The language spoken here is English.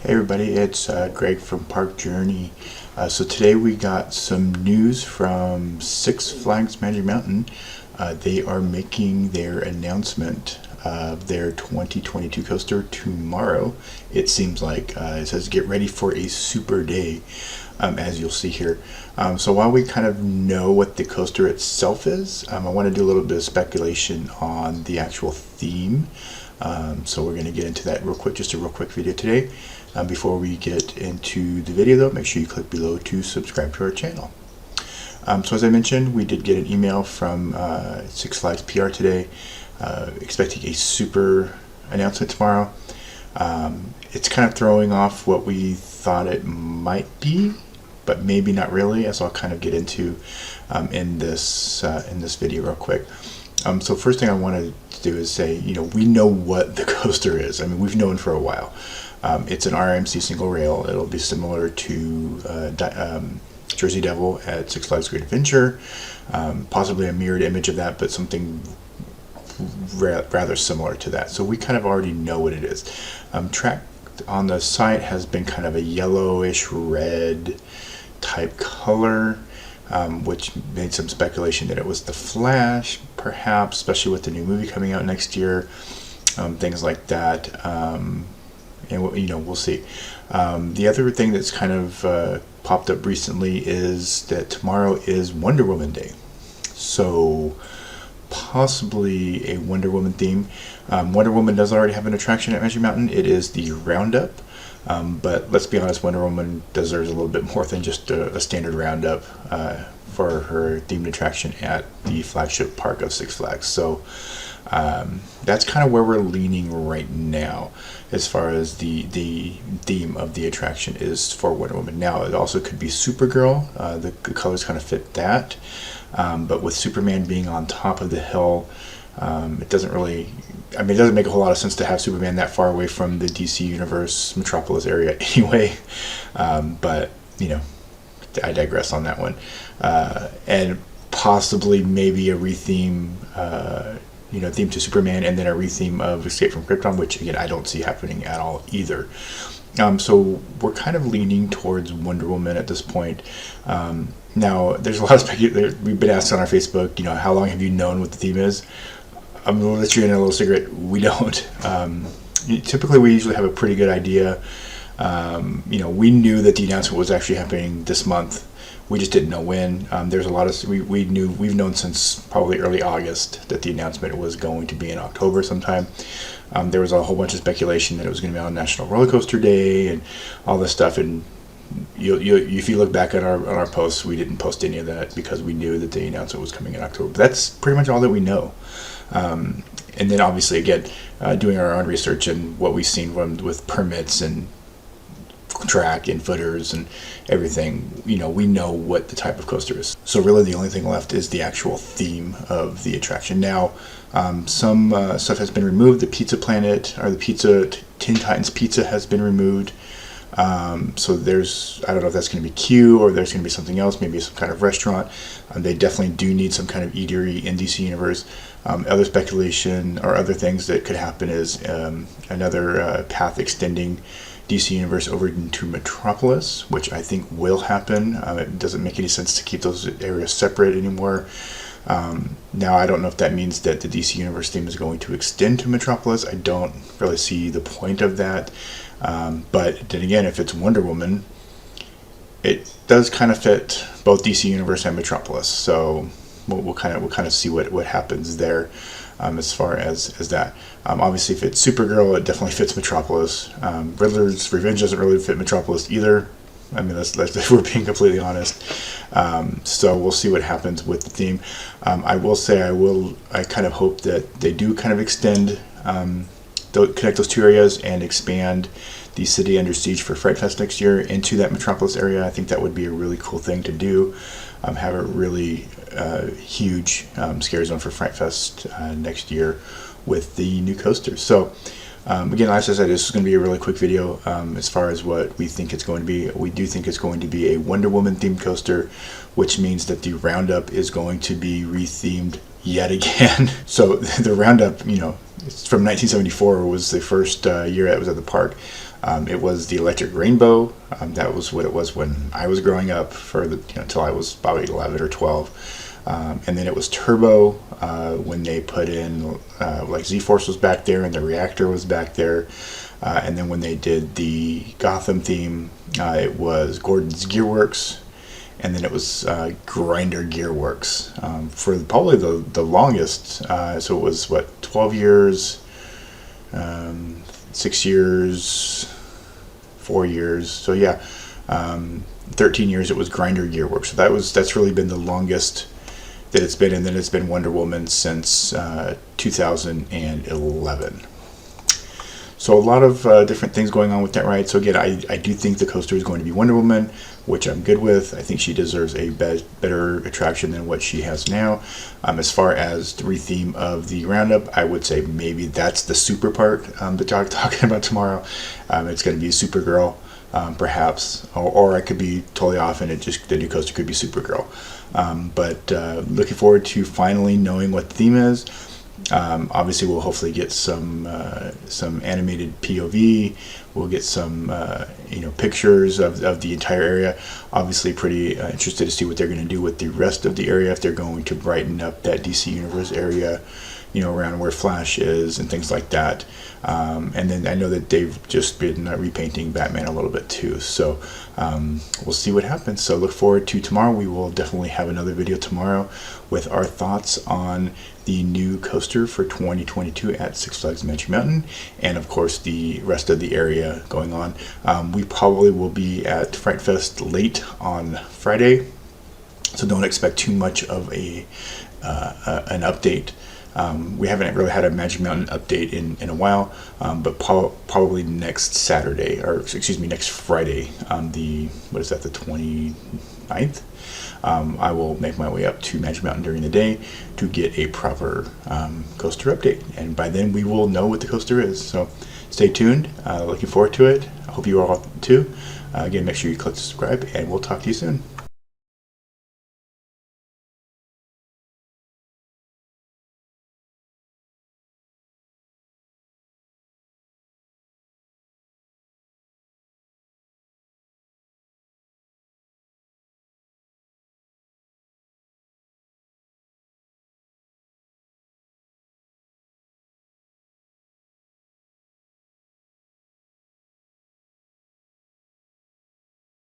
Hey everybody, it's Greg from Park Journey. So today we got some news from Six Flags Magic Mountain. They are making their announcement of their 2022 coaster tomorrow. It seems like it says get ready for a super day, as you'll see here. So while we kind of know what the coaster itself is, I want to do a little bit of speculation on the actual theme. So we're going to get into that real quick, just a real quick video today. Before we get into the video though, make sure you click below to subscribe to our channel. So as I mentioned, we did get an email from Six Flags PR today, expecting a super announcement tomorrow. It's kind of throwing off what we thought it might be, but maybe not really, as I'll kind of get into in this video real quick. So first thing I wanted to do is say, we know what the coaster is. I mean, we've known for a while. It's an RMC single rail. It'll be similar to Jersey Devil at Six Flags Great Adventure, possibly a mirrored image of that, but something rather similar to that. So we kind of already know what it is. Track on the site has been kind of a yellowish red type color, which made some speculation that it was the Flash, perhaps, especially with the new movie coming out next year, things like that. And we'll see. The other thing that's kind of popped up recently is that tomorrow is Wonder Woman Day, so possibly a Wonder Woman theme. Wonder Woman does already have an attraction at Magic Mountain. It is the Roundup, but let's be honest, Wonder Woman deserves a little bit more than just a standard Roundup for her themed attraction at the flagship park of Six Flags. So that's kind of where we're leaning right now as far as the theme of the attraction is for Wonder Woman. Now, it also could be Supergirl. The colors kind of fit that, but with Superman being on top of the hill, it doesn't really, it doesn't make a whole lot of sense to have Superman that far away from the DC Universe Metropolis area anyway, but I digress on that one. And possibly maybe a retheme, theme to Superman, and then a retheme of Escape from Krypton, which again I don't see happening at all either. So we're kind of leaning towards Wonder Woman at this point. Now there's a lot of speculation. We've been asked on our Facebook, how long have you known what the theme is? I'm going to let you in a little secret. We don't. Typically we usually have a pretty good idea. We knew that the announcement was actually happening this month. We just didn't know when. There's a lot of we've known since probably early August that the announcement was going to be in October sometime. There was a whole bunch of speculation that it was going to be on National Roller Coaster Day and all this stuff. And if you look back on our posts, we didn't post any of that because we knew that the announcement was coming in October. But that's pretty much all that we know. And then obviously again, doing our own research and what we've seen with permits and track and footers and everything, we know what the type of coaster is. So really the only thing left is the actual theme of the attraction. Now, some stuff has been removed. The Pizza Planet, or the Teen Titans Pizza has been removed. So I don't know if that's going to be Q or there's going to be something else, maybe some kind of restaurant. They definitely do need some kind of eatery in DC Universe. Other speculation or other things that could happen is another path extending DC Universe over into Metropolis, which I think will happen. It doesn't make any sense to keep those areas separate anymore. Now, I don't know if that means that the DC Universe theme is going to extend to Metropolis. I don't really see the point of that. But then again, if it's Wonder Woman, it does kind of fit both DC Universe and Metropolis. So we'll kind of see what happens there. As far as that. Obviously, if it's Supergirl, it definitely fits Metropolis. Riddler's Revenge doesn't really fit Metropolis either. That's if we're being completely honest. So we'll see what happens with the theme. I will say I kind of hope that they do kind of extend, connect those two areas and expand the City Under Siege for Fright Fest next year into that Metropolis area. I think that would be a really cool thing to do. Have a really huge scare zone for Fright Fest next year with the new coasters. So again, as I said, this is going to be a really quick video as far as what we think it's going to be. We do think it's going to be a Wonder Woman themed coaster, which means that the Roundup is going to be rethemed yet again. So the Roundup, it's from 1974 was the first year it was at the park. It was the Electric Rainbow. That was what it was when I was growing up for until I was probably 11 or 12. And then it was Turbo when they put in like Z-Force was back there and the reactor was back there. And then when they did the Gotham theme, it was Gordon's Gearworks. And then it was Grinder Gearworks for probably the longest. So it was 12 years, 6 years, 4 years. So yeah, 13 years it was Grinder Gearworks. So that's really been the longest that it's been. And then it's been Wonder Woman since 2011. So a lot of different things going on with that ride. So again, I do think the coaster is going to be Wonder Woman, which I'm good with. I think she deserves a better attraction than what she has now. As far as the retheme of the Roundup, I would say maybe that's the super part that you're talking about tomorrow. It's going to be Supergirl, perhaps, or I could be totally off and the new coaster could be Supergirl. But looking forward to finally knowing what the theme is. Obviously, we'll hopefully get some animated POV. We'll get some pictures of the entire area. Obviously, pretty interested to see what they're going to do with the rest of the area. If they're going to brighten up that DC Universe area, around where Flash is and things like that. And then I know that they've just been repainting Batman a little bit too. So we'll see what happens. So look forward to tomorrow. We will definitely have another video tomorrow with our thoughts on the new coaster for 2022 at Six Flags Magic Mountain, and of course the rest of the area going on. We probably will be at Fright Fest late on Friday, so don't expect too much of an update. We haven't really had a Magic Mountain update in a while, but probably next Saturday, or excuse me, next Friday, the 29th. I will make my way up to Magic Mountain during the day to get a proper coaster update, and by then we will know what the coaster is. So stay tuned. Looking forward to it. I hope you are all too. Again, make sure you click subscribe, and we'll talk to you soon.